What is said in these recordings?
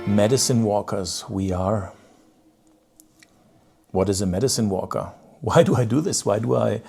Medicine walkers we are. What is a medicine walker? Why do I do this? Why do I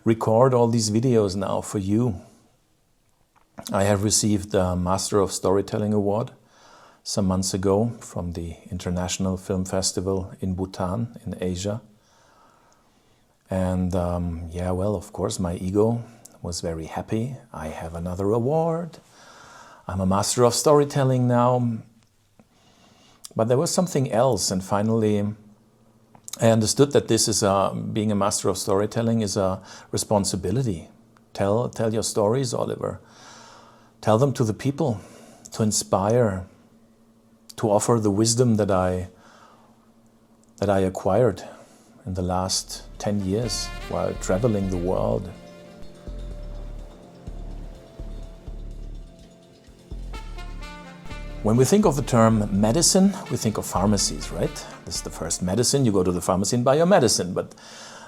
record all these videos now for you? I have received the Master of Storytelling Award some months ago from the International Film Festival in Bhutan in Asia. And yeah, well, of course, my ego was very happy. I have another award. I'm a Master of Storytelling now. But there was something else, and finally I understood that this is being a Master of Storytelling is a responsibility. Tell your stories, Oliver. Tell them to the people, to inspire, to offer the wisdom that I acquired in the last 10 years while traveling the world. When we think of the term medicine, we think of pharmacies, right? This is the first medicine. You go to the pharmacy and buy your medicine. But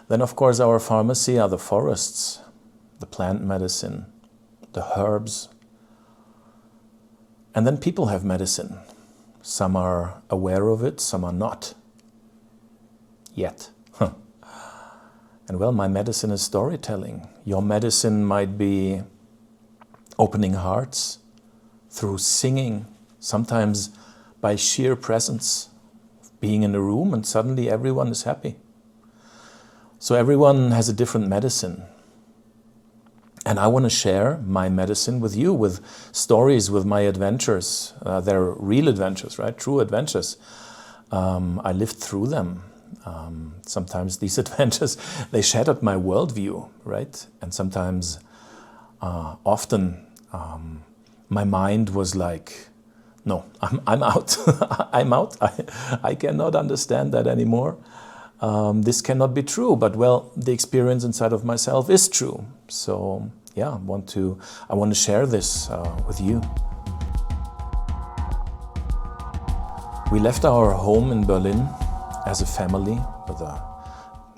then, of course, our pharmacy are the forests, the plant medicine, the herbs. And then people have medicine. Some are aware of it, some are not. Yet. And well, my medicine is storytelling. Your medicine might be opening hearts through singing, sometimes by sheer presence, being in a room and suddenly everyone is happy. So everyone has a different medicine. And I want to share my medicine with you, with stories, with my adventures. They're real adventures, right? True adventures. I lived through them. Sometimes these adventures, they shattered my worldview, right? And sometimes, often, my mind was like, no, I'm out. I'm out. I cannot understand that anymore. This cannot be true, but well, the experience inside of myself is true. So yeah, I want to share this with you. We left our home in Berlin as a family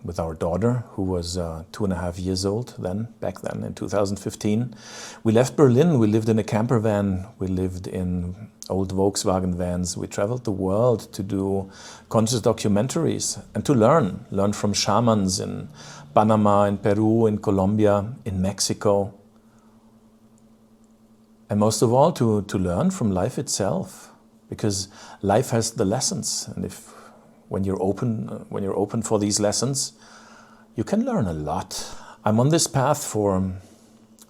with our daughter, who was 2.5 years old back then in 2015. We left Berlin, we lived in a camper van, we lived in old Volkswagen vans. We traveled the world to do conscious documentaries and to learn from shamans in Panamá, in Peru, in Colombia, in Mexico. And most of all, to learn from life itself, because life has the lessons. And when you're open for these lessons, you can learn a lot. I'm on this path for,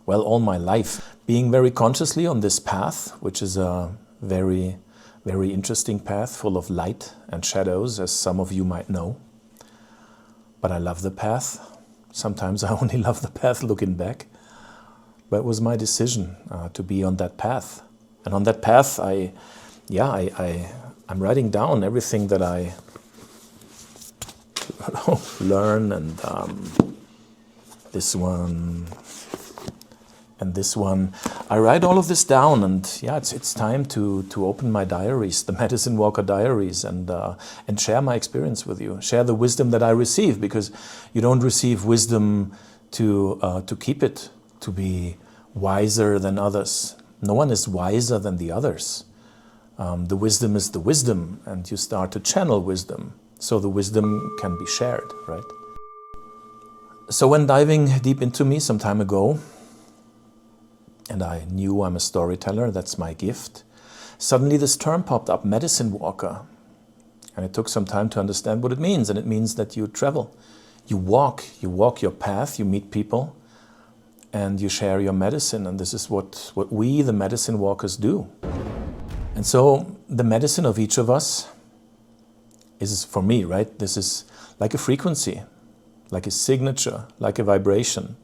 well, all my life. Being very consciously on this path, which is a very, very interesting path full of light and shadows, as some of you might know. But I love the path. Sometimes I only love the path looking back. But it was my decision to be on that path. And on that path, I'm writing down everything that I learn, and this one and this one. I write all of this down, and yeah, it's time to open my diaries, the Medicine Walker Diaries, and share my experience with you. Share the wisdom that I receive, because you don't receive wisdom to keep it, to be wiser than others. No one is wiser than the others. The wisdom is the wisdom, and you start to channel wisdom. So the wisdom can be shared, right? So when diving deep into me some time ago, and I knew I'm a storyteller, that's my gift, suddenly this term popped up, medicine walker. And it took some time to understand what it means. And it means that you travel, you walk your path, you meet people, and you share your medicine. And this is what we, the medicine walkers, do. And so the medicine of each of us is, for me, right, this is like a frequency, like a signature, like a vibration.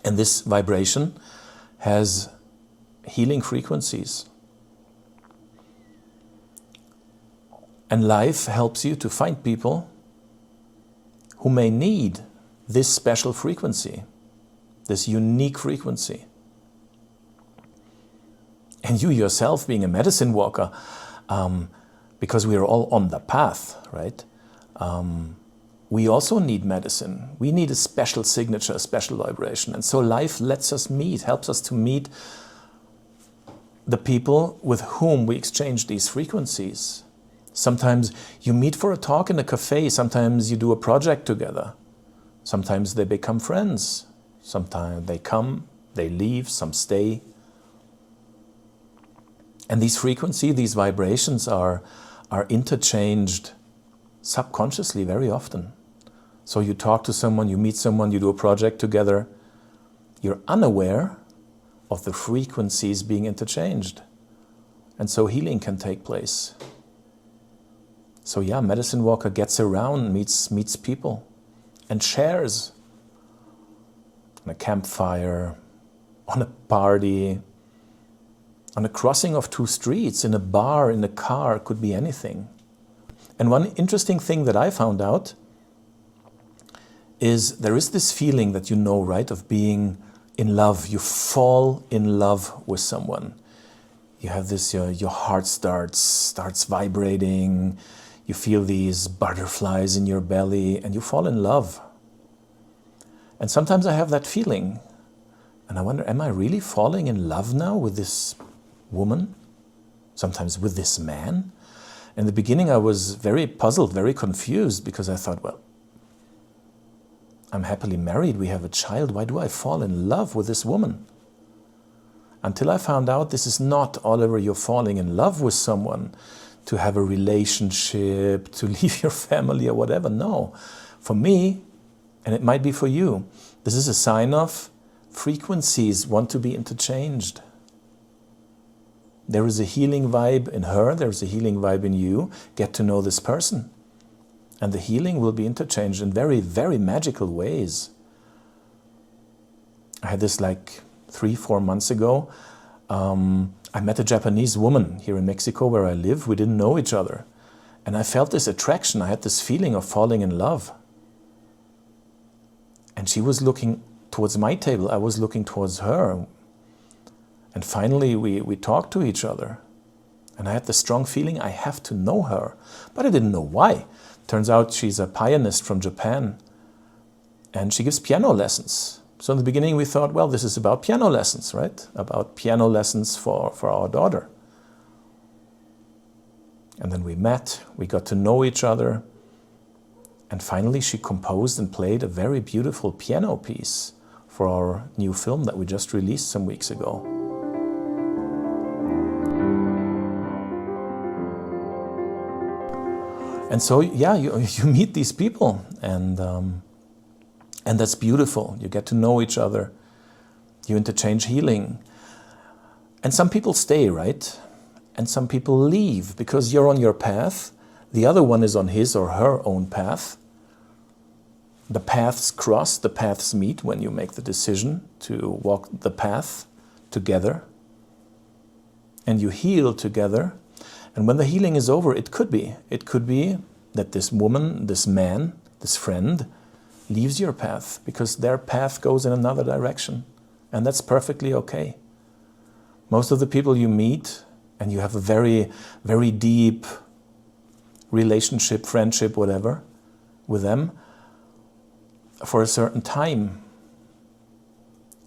And this vibration has healing frequencies. And life helps you to find people who may need this special frequency, this unique frequency. And you yourself, being a medicine walker, because we are all on the path, right? We also need medicine. We need a special signature, a special vibration. And so life lets us meet, helps us to meet the people with whom we exchange these frequencies. Sometimes you meet for a talk in a cafe, sometimes you do a project together. Sometimes they become friends. Sometimes they come, they leave, some stay. And these frequencies, these vibrations are interchanged subconsciously very often. So you talk to someone, you meet someone, you do a project together. You're unaware of the frequencies being interchanged. And so healing can take place. So yeah, Medicine Walker gets around, meets people, and shares on a campfire, on a party, on a crossing of two streets, in a bar, in a car, could be anything. And one interesting thing that I found out is there is this feeling that you know, right, of being in love. You fall in love with someone. You have this, your heart starts vibrating. You feel these butterflies in your belly and you fall in love. And sometimes I have that feeling and I wonder, am I really falling in love now with this woman? Sometimes with this man? In the beginning I was very puzzled, very confused, because I thought, well, I'm happily married, we have a child, why do I fall in love with this woman? Until I found out this is not, Oliver, you're falling in love with someone to have a relationship, to leave your family or whatever. No, for me, and it might be for you, this is a sign of frequencies want to be interchanged. There is a healing vibe in her, there is a healing vibe in you. Get to know this person. And the healing will be interchanged in very, very magical ways. I had this like 3-4 months ago. I met a Japanese woman here in Mexico where I live. We didn't know each other. And I felt this attraction. I had this feeling of falling in love. And she was looking towards my table. I was looking towards her. And finally we talked to each other. And I had the strong feeling I have to know her. But I didn't know why. Turns out she's a pianist from Japan. And she gives piano lessons. So in the beginning we thought, well, this is about piano lessons, right? About piano lessons for our daughter. And then we met, we got to know each other. And finally she composed and played a very beautiful piano piece for our new film that we just released some weeks ago. And so, yeah, you meet these people and that's beautiful. You get to know each other. You interchange healing. And some people stay, right? And some people leave because you're on your path. The other one is on his or her own path. The paths cross, the paths meet when you make the decision to walk the path together. And you heal together. And when the healing is over, it could be that this woman, this man, this friend, leaves your path because their path goes in another direction. And that's perfectly okay. Most of the people you meet and you have a very, very deep relationship, friendship, whatever, with them for a certain time.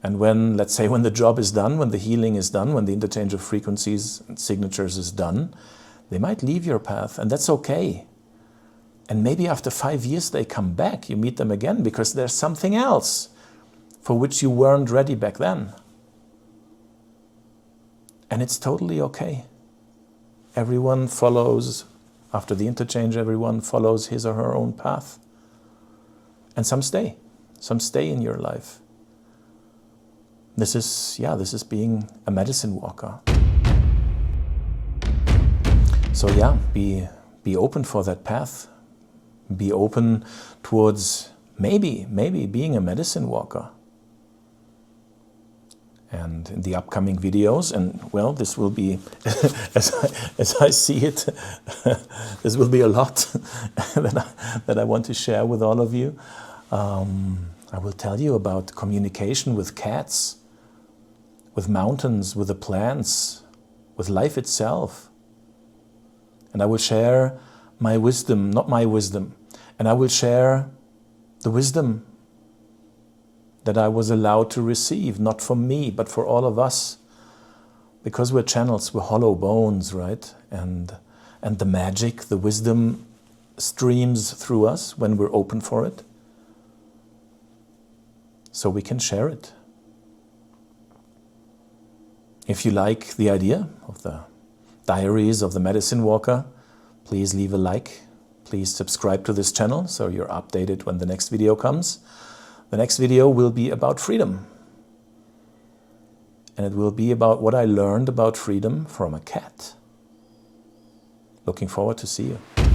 And when, let's say, when the job is done, when the healing is done, when the interchange of frequencies and signatures is done, they might leave your path, and that's okay. And maybe after 5 years they come back, you meet them again, because there's something else for which you weren't ready back then. And it's totally okay. Everyone follows, after the interchange, everyone follows his or her own path. And some stay in your life. This is being a medicine walker. So yeah, be open for that path. Be open towards maybe being a medicine walker. And in the upcoming videos, and well, this will be, as I see it, this will be a lot that I want to share with all of you. I will tell you about communication with cats, with mountains, with the plants, with life itself. And I will share my wisdom, not my wisdom. And I will share the wisdom that I was allowed to receive, not for me, but for all of us. Because we're channels, we're hollow bones, right? And the magic, the wisdom streams through us when we're open for it. So we can share it. If you like the idea of the Diaries of the Medicine Walker, please leave a like. Please subscribe to this channel so you're updated when the next video comes. The next video will be about freedom. And it will be about what I learned about freedom from a cat. Looking forward to see you.